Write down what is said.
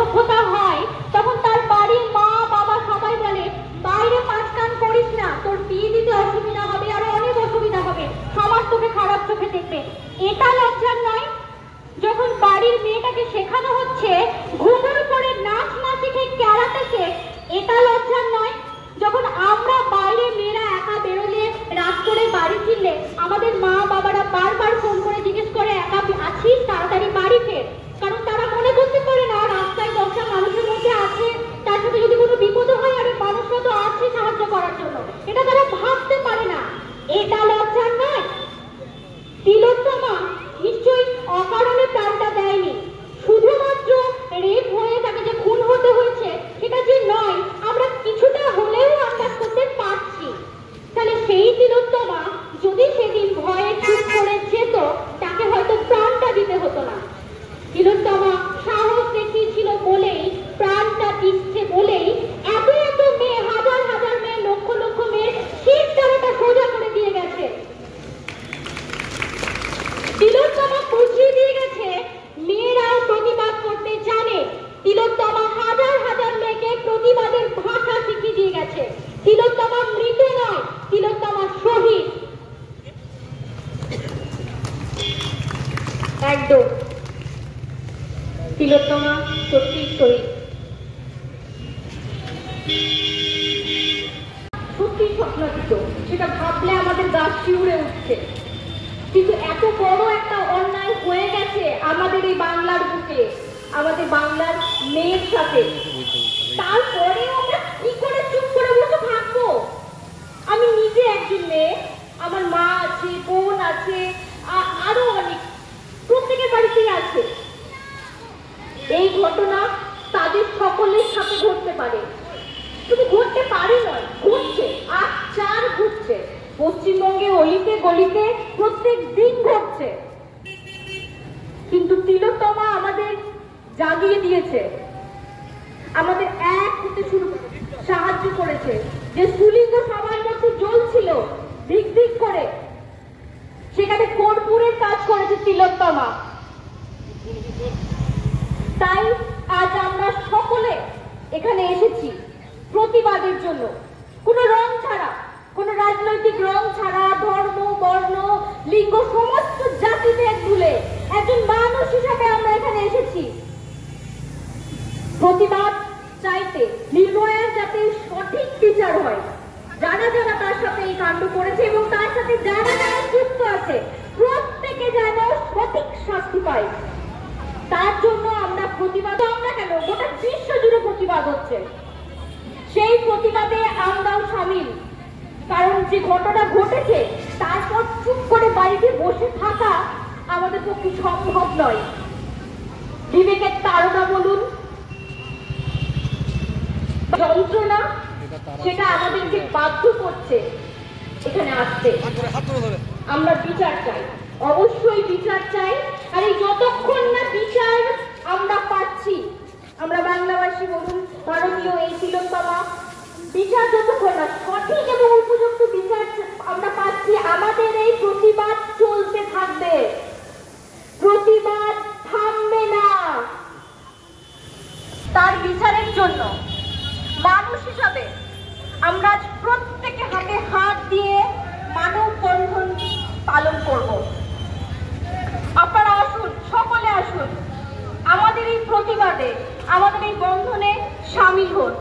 অসভ্যতা হয় তখন তার বাড়ির মা বাবা সবাই বলে বাইরে পাঁচ কান করিস না, তোর বিয়ে দিতে অসুবিধা হবে, আরো অনেক অসুবিধা হবে, সমাজ তোকে খারাপ চোখে দেখবে। এটা লজ্জার নয়? যখন বাড়ির মেয়েটাকে শেখানো হচ্ছে ঘুঙুর পরে নাচ না শিখে ক্যারাটে শেখ, এটা লজ্জার নয়? যখন আমরা বাইরে মেয়েরা একা বেরোলে রাত করে বাড়ি ফিরলে আমাদের মা বাবারা বারবার ফোন করে জিজ্ঞেস করে একা আছিস, তাড়াতাড়ি বাড়ি ফের, কারণ তারা মনে করতে পারে না রাস্তায় 10টা মানুষের মধ্যে আছে, তার সাথে যদি কোনো বিপদ হয় আরে মানুষরা তো আছে সাহায্য করার জন্য, এটা তারা ভাবতে পারে না। এটা লজ্জার নয়? তিলোত্তমা নিশ্চয়ই অকারণে প্রাণটা দেয়নি, শুধুমাত্র রেপ হয়ে তাকে যে খুন হতে হয়েছে সেটা যে নয় আমরা কিছুটা হলেও আন্দাজ করতে পারছি। তাহলে সেই তিলোত্তমা যদি সেদিন ভয়ে চুপ করে যেত তাকে হয়তো প্রাণটা দিতে হতো না। তিলোত্তমা সাহস দেখিয়েছিল বলেই, প্রাণটা দিচ্ছে বলেই এত এত মেয়ে, হাজার হাজার মেয়ে, লক্ষ লক্ষ মেয়ের শীত তারাটা সোজা করে দিয়ে গেছে। তিলোত্তমা বুঝিয়ে দিয়ে গেছে মেয়েরাও প্রতিবাদ করতে জানে। তিলোত্তমা হাজার হাজার মেয়েকে প্রতিবাদের ভাষা শিখিয়ে দিয়ে গেছে। তিলোত্তমা মৃত নয়, তিলোত্তমা শহীদ। একদম তিলোত্তমা সত্যি শহীদ, সত্যি স্বপ্নাতীত, সেটা ভাবলে আমাদের গা শিউরে উঠছে। কিন্তু এত বড় একটা অন্যায় হয়ে গেছে আমাদের এই বাংলার বুকে, আমাদের বাংলার মেয়ের সাথে, তারপরে আমরা কি করে চুপ করে বসে থাকবো? আমি নিজে একজন মেয়ে, আমার মা আছে, বোন আছে, আরো অনেক, প্রত্যেকের বাড়িতেই আছে। এই ঘটনা তাদের সকলের সাথে ঘটতে পারে, শুধু ঘটতে পারে নয়, ঘটছে, আচার ঘটছে পশ্চিমবঙ্গে অলিতে গলিতে, প্রত্যেক দিন ঘটছে। কিন্তু তিলোত্তমা আমাদের জাগিয়ে দিয়েছে, আমাদের এক হতে শুরু সাহায্য করেছে। যে স্ফুলিঙ্গ সবার মধ্যে জ্বলছিল দিক দিক করে, সেখানে কর্পূরের কাজ করেছে তিলোত্তমা। তাই আজ আমরা সকলে এখানে এসেছি প্রতিবাদের জন্য, কোন রং ছাড়া, কোন রাজনৈতিক রং ছাড়া, ধর্ম বর্ণ লিঙ্গ সমস্ত জাতিভেদ ভুলে একজন মানুষ হিসাবে আমরা এখানে এসেছি প্রতিবাদ চাইতে, নির্ভয়ার যাতে সঠিক বিচার হয়, যারা যারা তার সাথে এই কাণ্ড করেছে এবং তার সাথে যারা যারা যুক্ত আছে প্রত্যেকে যেন সঠিক শাস্তি পায়। তার জন্য আমরা প্রতিবাদ, আমরা কেন গোটা বিশ্ব জুড়ে প্রতিবাদ হচ্ছে, সেই প্রতিবাদে আমরাও সামিল। কারণ যে ঘটনা ঘটেছে তারপর চুপ করে বাড়িতে বসে থাকা আমাদের পক্ষে সম্ভব নয়। বিবেকের তাড়না বলুন, যন্ত্রণা, সেটা আমাদেরকে বাধ্য করছে এখানে আসতে। আমরা বিচার চাই, অবশ্যই বিচার চাই। আর এই যতক্ষণ না বিচার আমরা পাচ্ছি, আমরা বাংলাভাষী বলুন, ভারতীয় এই তিলোত্তমা, বিচার যতক্ষণ না সঠিক এবং উপযুক্ত বিচার আমরা পাচ্ছি, আমাদের এই প্রতিবাদ চলতে থাকবে, প্রতিবাদ থামবে না। তার বিচারের জন্য মানুষ হিসাবে আমরা প্রত্যেকে হাতে হাত দিয়ে মানববন্ধন পালন করব। আপনারা আসুন, সকলে আসুন, আমাদের এই প্রতিবাদে, আমাদের এই বন্ধনে সামিল হন।